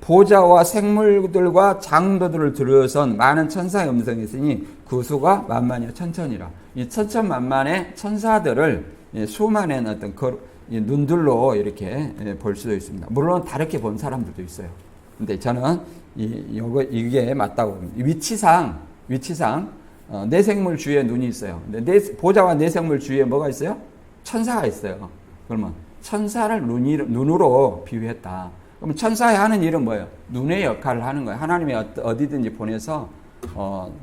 보좌와 생물들과 장로들을 둘러선 많은 천사의 음성이 있으니 그 수가 만만이요 천천이라. 이 천천만만의 천사들을 수많은 어떤 눈들로 이렇게 볼 수도 있습니다. 물론 다르게 본 사람들도 있어요. 근데 저는 이게 맞다고 봅니다. 위치상 네 생물 주위에 눈이 있어요. 근데 보좌와 네 생물 주위에 뭐가 있어요? 천사가 있어요. 그러면 천사를 눈으로 비유했다. 그럼 천사의 하는 일은 뭐예요? 눈의 역할을 하는 거예요. 하나님이 어디든지 보내서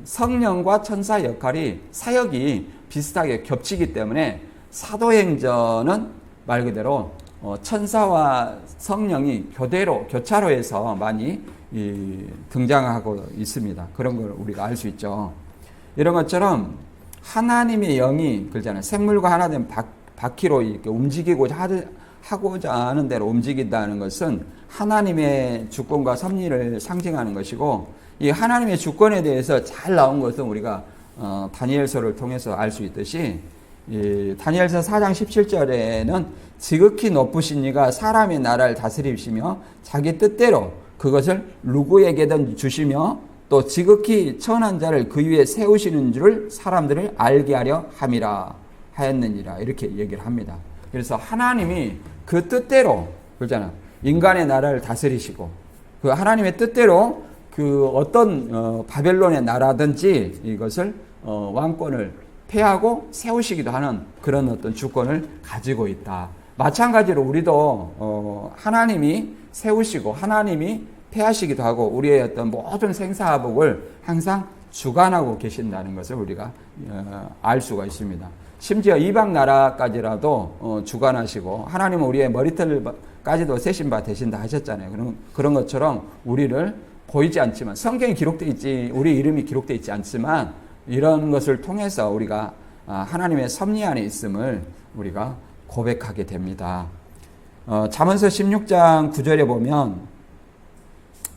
성령과 천사의 역할이 사역이 비슷하게 겹치기 때문에 사도행전은 말 그대로 천사와 성령이 교차로 해서 많이 등장하고 있습니다. 그런 걸 우리가 알 수 있죠. 이런 것처럼 하나님의 영이 그러잖아요. 생물과 하나 된 바퀴로 이렇게 하고자 하는 대로 움직인다는 것은 하나님의 주권과 섭리를 상징하는 것이고 이 하나님의 주권에 대해서 잘 나온 것은 우리가 다니엘서를 통해서 알 수 있듯이 다니엘서 4장 17절에는 지극히 높으신 이가 사람의 나라를 다스리시며 자기 뜻대로 그것을 누구에게든 주시며 또 지극히 천한 자를 그 위에 세우시는 줄을 사람들을 알게 하려 함이라 하였느니라 이렇게 얘기를 합니다. 그래서 하나님이 그 뜻대로 그러잖아. 인간의 나라를 다스리시고 그 하나님의 뜻대로 그 어떤 바벨론의 나라든지 이것을 왕권을 폐하고 세우시기도 하는 그런 어떤 주권을 가지고 있다. 마찬가지로 우리도 하나님이 세우시고 하나님이 폐하시기도 하고 우리의 어떤 모든 생사화복을 항상 주관하고 계신다는 것을 우리가 알 수가 있습니다. 심지어 이방 나라까지라도 주관하시고 하나님은 우리의 머리털까지도 세신 바 되신다 하셨잖아요. 그런 것처럼 우리를 보이지 않지만 성경에 기록되어 있지 우리 이름이 기록되어 있지 않지만 이런 것을 통해서 우리가 하나님의 섭리 안에 있음을 우리가 고백하게 됩니다. 잠언서 16장 9절에 보면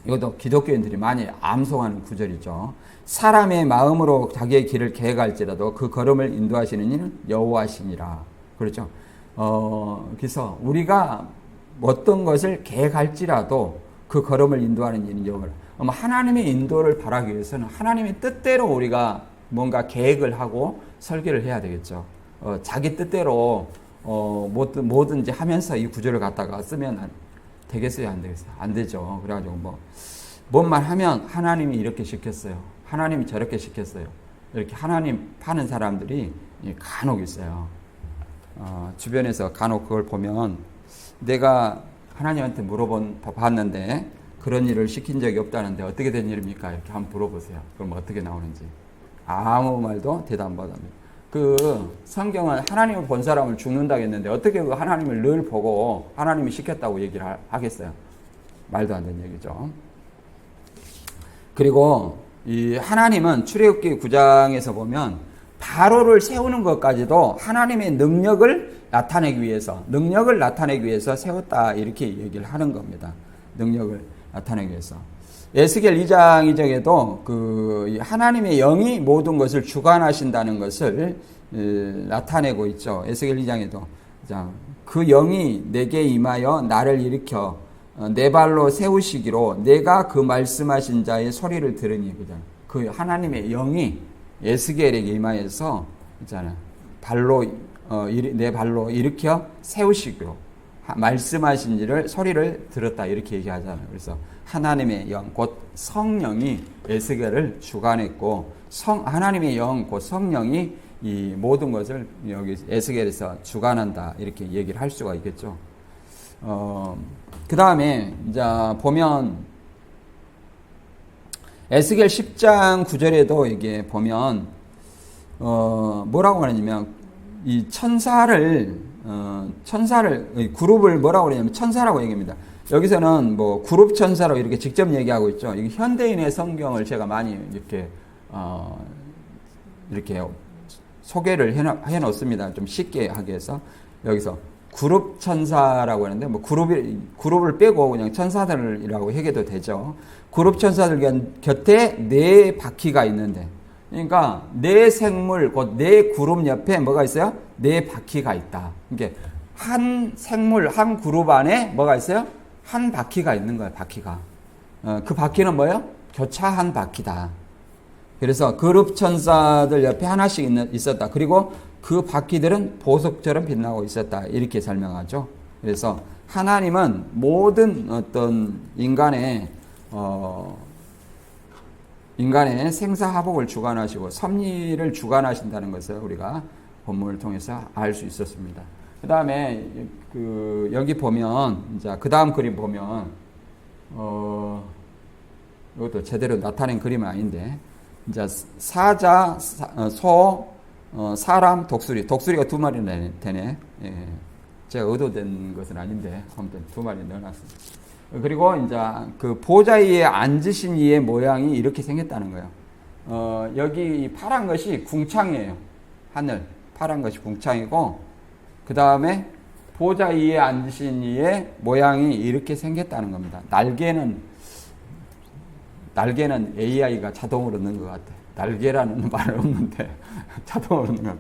이것도 기독교인들이 많이 암송하는 구절이죠. 사람의 마음으로 자기의 길을 계획할지라도 그 걸음을 인도하시는 이는 여호와시니라. 그렇죠. 그래서 우리가 어떤 것을 계획할지라도 그 걸음을 인도하는 이는 여호와라. 하나님의 인도를 바라기 위해서는 하나님의 뜻대로 우리가 뭔가 계획을 하고 설계를 해야 되겠죠. 자기 뜻대로 뭐든지 하면서 이 구절을 갖다가 쓰면 되겠어요, 안 되겠어요? 안 되죠. 그래가지고 뭔만 하면 하나님이 이렇게 시켰어요. 하나님이 저렇게 시켰어요. 이렇게 하나님 파는 사람들이 간혹 있어요. 주변에서 간혹 그걸 보면 내가 하나님한테 물어봤는데 그런 일을 시킨 적이 없다는데 어떻게 된 일입니까? 이렇게 한번 물어보세요. 그럼 어떻게 나오는지. 아무 말도 대답 못 합니다. 그 성경은 하나님을 본 사람을 죽는다고 했는데 어떻게 그 하나님을 늘 보고 하나님이 시켰다고 얘기를 하겠어요? 말도 안 되는 얘기죠. 그리고 이 하나님은 출애굽기 9장에서 보면 바로를 세우는 것까지도 하나님의 능력을 나타내기 위해서 세웠다 이렇게 얘기를 하는 겁니다. 능력을 나타내기 위해서. 에스겔 2장 2절에도 그 하나님의 영이 모든 것을 주관하신다는 것을 나타내고 있죠. 에스겔 2장에도 그 영이 내게 임하여 나를 일으켜 내 발로 세우시기로 내가 그 말씀하신 자의 소리를 들으니 그 하나님의 영이 에스겔에게 임하여서 있잖아요. 내 발로 일으켜 세우시기로 말씀하신 이를 소리를 들었다 이렇게 얘기하잖아요. 그래서 하나님의 영, 곧 성령이 에스겔을 주관했고 하나님의 영, 곧 성령이 이 모든 것을 여기 에스겔에서 주관한다 이렇게 얘기를 할 수가 있겠죠. 그 다음에 이제 보면 에스겔 10장 9절에도 이게 보면 뭐라고 하냐면 이 천사를 그룹을 뭐라고 그러냐면 천사라고 얘기합니다. 여기서는 뭐 그룹 천사로 이렇게 직접 얘기하고 있죠. 이게 현대인의 성경을 제가 많이 이렇게 소개를 해 놓습니다. 좀 쉽게 하기 위해서 여기서 그룹 천사라고 하는데 뭐 그룹을 빼고 그냥 천사들이라고 얘기해도 되죠. 그룹 천사들 곁에 네 바퀴가 있는데, 그러니까 네 생물 곧 네 그룹 옆에 뭐가 있어요? 네 바퀴가 있다. 이게 한 생물 한 그룹 안에 뭐가 있어요? 한 바퀴가 있는 거예요. 바퀴가. 그 바퀴는 뭐예요? 교차한 바퀴다. 그래서 그룹 천사들 옆에 하나씩 있었다. 그리고 그 바퀴들은 보석처럼 빛나고 있었다. 이렇게 설명하죠. 그래서 하나님은 모든 어떤 인간의 생사화복을 주관하시고 섭리를 주관하신다는 것을 우리가 본문을 통해서 알 수 있었습니다. 그 다음에 여기 보면 이제 그 다음 그림 보면 이것도 제대로 나타낸 그림은 아닌데 이제 사자, 소, 사람, 독수리가 두 마리 되네. 예. 제가 의도된 것은 아닌데 아무튼 두 마리 넣어놨습니다. 그리고 이제 그 보좌 위에 앉으신 이의 모양이 이렇게 생겼다는 거예요. 여기 파란 것이 궁창이에요. 하늘 파란 것이 궁창이고 그 다음에 보좌 위에 앉으신 이의 모양이 이렇게 생겼다는 겁니다. 날개는 AI가 자동으로 넣은 것 같아요. 날개라는 말은 없는데 자동으로 넣은 것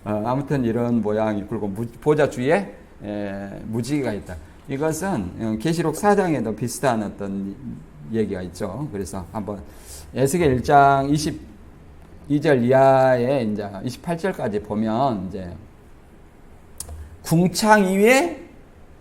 같아요. 아무튼 이런 모양이 그리고 보좌 주위에 무지개가 있다. 이것은 계시록 4장에도 비슷한 어떤 얘기가 있죠. 그래서 한번 에스겔 1장 22절 이하에 이제 28절까지 보면 이제 궁창 위에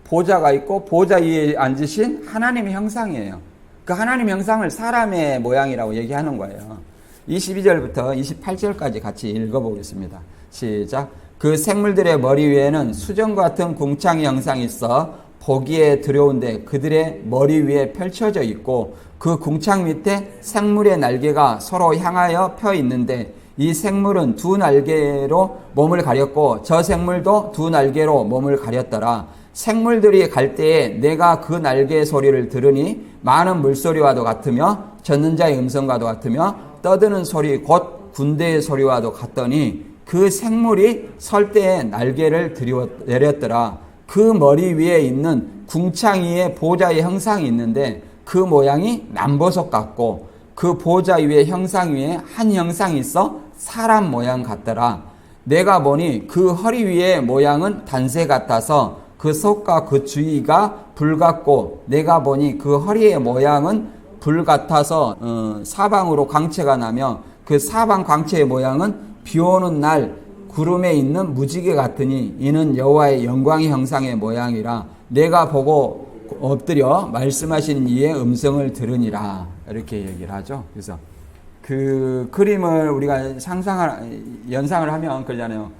보좌가 있고 보좌 위에 앉으신 하나님의 형상이에요. 그 하나님 형상을 사람의 모양이라고 얘기하는 거예요. 22절부터 28절까지 같이 읽어보겠습니다. 시작. 그 생물들의 머리 위에는 수정 같은 궁창의 형상이 있어 보기에 두려운데 그들의 머리 위에 펼쳐져 있고 그 궁창 밑에 생물의 날개가 서로 향하여 펴 있는데 이 생물은 두 날개로 몸을 가렸고 저 생물도 두 날개로 몸을 가렸더라. 생물들이 갈 때에 내가 그 날개의 소리를 들으니 많은 물소리와도 같으며 젖는 자의 음성과도 같으며 떠드는 소리 곧 군대의 소리와도 같더니 그 생물이 설 때에 날개를 내렸더라. 그 머리 위에 있는 궁창 위에 보좌의 형상이 있는데 그 모양이 남보석 같고 그 보좌 위에 형상 위에 한 형상이 있어 사람 모양 같더라. 내가 보니 그 허리 위에 모양은 단새 같아서 그 속과 그 주위가 불 같고 내가 보니 그 허리의 모양은 불 같아서 사방으로 광채가 나며 그 사방 광채의 모양은 비 오는 날 구름에 있는 무지개 같으니 이는 여호와의 영광의 형상의 모양이라 내가 보고 엎드려 말씀하신 이의 음성을 들으니라 이렇게 얘기를 하죠. 그래서 그 그림을 우리가 연상을 하면 그러잖아요.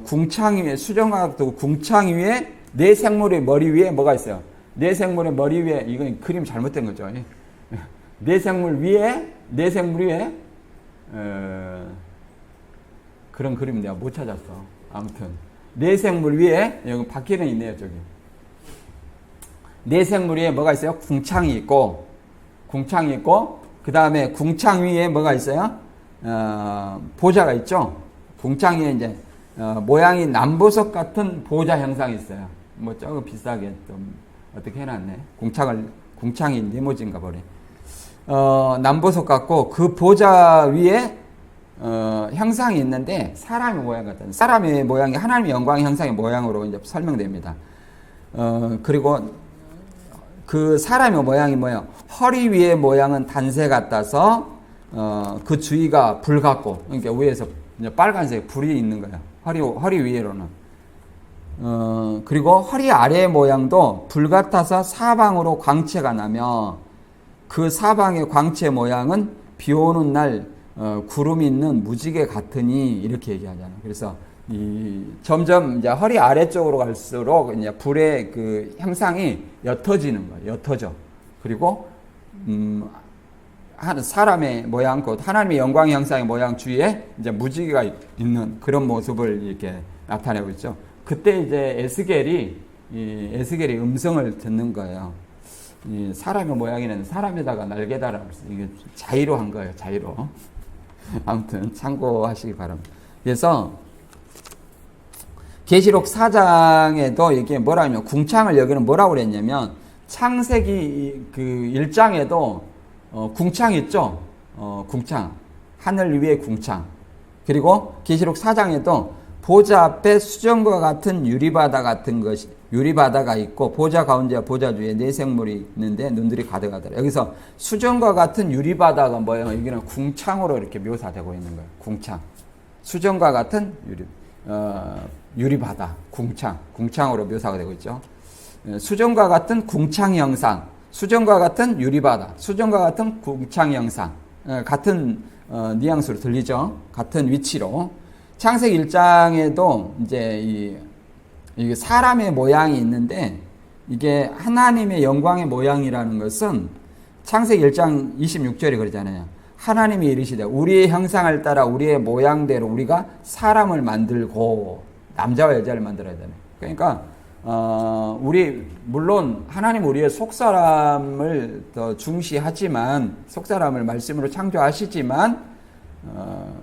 궁창 위에 수정과학도 궁창 위에 내 생물의 머리 위에 뭐가 있어요? 내 생물의 머리 위에 이건 그림 잘못된 거죠. 내 생물 위에 그런 그림 내가 못 찾았어. 아무튼 내 생물 위에 여기 바퀴는 있네요. 저기 내 생물 위에 뭐가 있어요? 궁창이 있고 그 다음에 궁창 위에 뭐가 있어요? 보좌가 있죠. 궁창 위에 이제 모양이 남보석 같은 보좌 형상이 있어요. 뭐 조금 비싸게 좀 어떻게 해놨네. 궁창이 네모진가 보네. 남보석 같고 그 보좌 위에 형상이 있는데 사람의 모양 같은 사람의 모양이 하나님의 영광의 형상의 모양으로 이제 설명됩니다. 그리고 그 사람의 모양이 뭐예요? 허리 위의 모양은 단새 같아서 그 주위가 불 같고 그러니까 위에서 이제 빨간색 불이 있는 거예요. 허리 위에로는. 그리고 허리 아래의 모양도 불 같아서 사방으로 광채가 나며 그 사방의 광채 모양은 비 오는 날 구름이 있는 무지개 같으니 이렇게 얘기하잖아요. 그래서 점점 이제 허리 아래쪽으로 갈수록 이제 불의 그 형상이 옅어지는 거예요. 옅어져. 그리고 사람의 모양, 곧 하나님의 영광의 형상의 모양 주위에 이제 무지개가 있는 그런 모습을 이렇게 나타내고 있죠. 그때 이제 에스겔이 음성을 듣는 거예요. 이 사람의 모양에는 사람에다가 날개 달아 이게 자의로 한 거예요. 자의로. 아무튼 참고하시기 바랍니다. 그래서 계시록 4장에도 이게 뭐라면 궁창을 여기는 뭐라고 그랬냐면 창세기 그 1장에도 궁창 있죠. 궁창. 하늘 위에 궁창. 그리고 계시록 4장에도 보좌 앞에 수정과 같은 유리바다 같은 것이 유리바다가 있고 보좌 가운데와 보좌 주위에 네 생물이 있는데 눈들이 가득하더라. 여기서 수정과 같은 유리바다가 뭐예요? 여기는 궁창으로 이렇게 묘사되고 있는 거예요. 궁창. 수정과 같은 유리바다. 궁창으로 묘사가 되고 있죠. 수정과 같은 궁창 형상. 수정과 같은 유리바다. 수정과 같은 궁창 형상. 같은 뉘앙스로 들리죠. 같은 위치로. 창세기 1장에도 이제 이게 사람의 모양이 있는데 이게 하나님의 영광의 모양이라는 것은 창세기 1장 26절에 그러잖아요. 하나님이 이르시되 우리의 형상을 따라 우리의 모양대로 우리가 사람을 만들고 남자와 여자를 만들어야 되네. 그러니까 물론 하나님 우리의 속사람을 더 중시하지만 속사람을 말씀으로 창조하시지만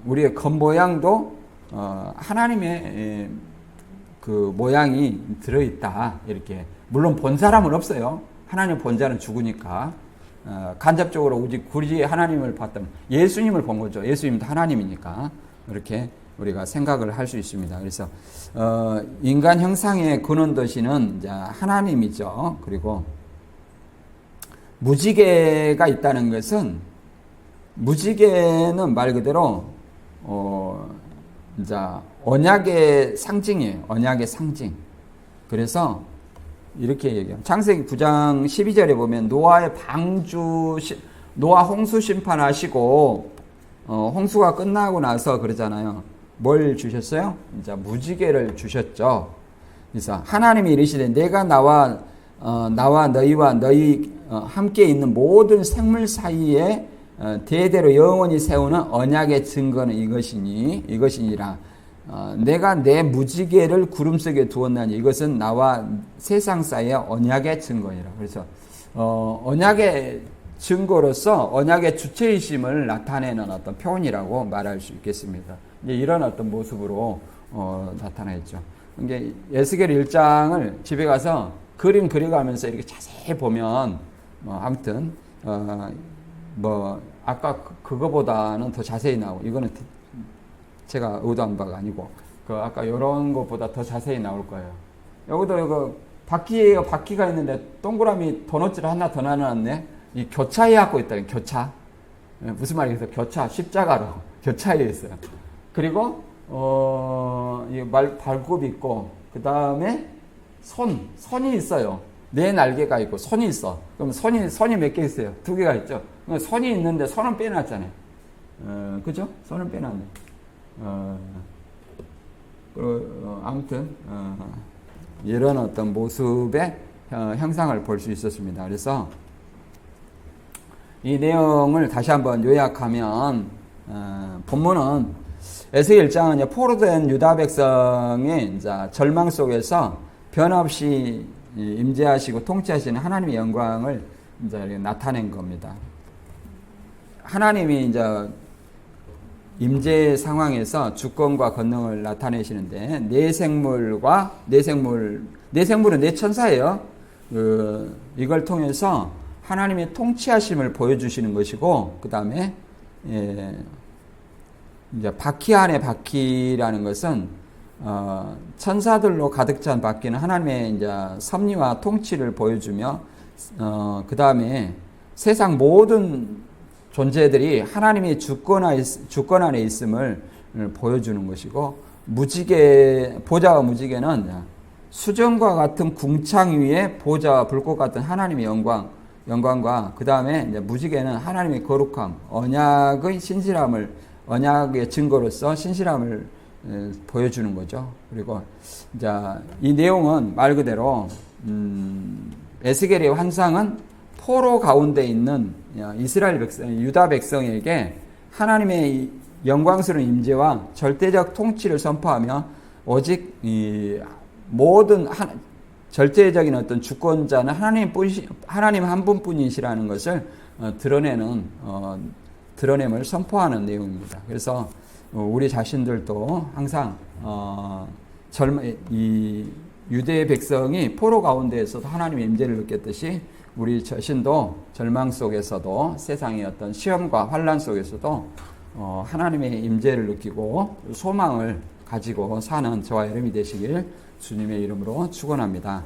우리의 겉모양도 하나님의 그 모양이 들어있다. 이렇게. 물론 본 사람은 없어요. 하나님 본 자는 죽으니까. 간접적으로 굳이 하나님을 봤다면 예수님을 본 거죠. 예수님도 하나님이니까. 이렇게 우리가 생각을 할 수 있습니다. 그래서 인간 형상의 근원 도시는 이제 하나님이죠. 그리고 무지개가 있다는 것은 무지개는 말 그대로 이제 언약의 상징이에요. 언약의 상징. 그래서 이렇게 얘기해요. 창세기 9장 12절에 보면 노아 홍수 심판하시고 홍수가 끝나고 나서 그러잖아요. 뭘 주셨어요? 이제 무지개를 주셨죠. 그래서 하나님이 이르시되 내가 나와 너희와 너희 함께 있는 모든 생물 사이에 대대로 영원히 세우는 언약의 증거는 이것이니라. 내가 내 무지개를 구름 속에 두었나니 이것은 나와 세상 사이의 언약의 증거니라. 그래서 언약의 증거로서 언약의 주체이심을 나타내는 어떤 표현이라고 말할 수 있겠습니다. 이제 이런 어떤 모습으로 나타나있죠. 이게 에스겔 1장을 집에 가서 그림 그려가면서 이렇게 자세히 보면 아무튼 아까 그거보다는 더 자세히 나오고 이거는 제가 의도한 바가 아니고 아까 이런 것보다 더 자세히 나올 거예요. 여기도 이거 바퀴가 있는데 동그라미 도넛을 하나 더 나눠놨네. 이 교차해 갖고 있다. 교차. 무슨 말이겠어? 교차, 십자가로 교차해 있어요. 그리고 이 발굽이 있고, 그 다음에 손이 있어요. 네 날개가 있고 손이 있어. 그럼 손이 몇 개 있어요? 2개가 있죠. 손이 있는데 손은 빼놨잖아요. 그죠? 손은 빼놨네. 아무튼 이런 어떤 모습의 형상을 볼 수 있었습니다. 그래서 이 내용을 다시 한번 요약하면 본문은 에스겔 1장은 포로된 유다 백성의 이제 절망 속에서 변함없이 임재하시고 통치하시는 하나님의 영광을 이제 나타낸 겁니다. 하나님이 이제 임재 상황에서 주권과 권능을 나타내시는데 내생물은 내 천사예요. 이걸 통해서 하나님의 통치하심을 보여주시는 것이고, 그 다음에 이제 바퀴 안에 바퀴라는 것은 천사들로 가득 찬 바퀴는 하나님의 이제 섭리와 통치를 보여주며, 그 다음에 세상 모든 존재들이 하나님의 주권 안에 있음을 보여주는 것이고, 보좌와 무지개는 수정과 같은 궁창 위에 보좌와 불꽃 같은 하나님의 영광과, 그 다음에 이제 무지개는 하나님의 거룩함, 언약의 증거로서 신실함을 보여주는 거죠. 그리고 이제 이 내용은 말 그대로 에스겔의 환상은 포로 가운데 있는 이스라엘 백성, 유다 백성에게 하나님의 영광스러운 임재와 절대적 통치를 선포하며, 오직 이 모든 절대적인 어떤 주권자는 하나님 한 분뿐이시라는 것을 드러냄을 선포하는 내용입니다. 그래서 우리 자신들도 항상 이 유대 백성이 포로 가운데에서도 하나님의 임재를 느꼈듯이, 우리 자신도 절망 속에서도 세상의 어떤 시험과 환난 속에서도 하나님의 임재를 느끼고 소망을 가지고 사는 저와 여러분이 되시길 주님의 이름으로 축원합니다.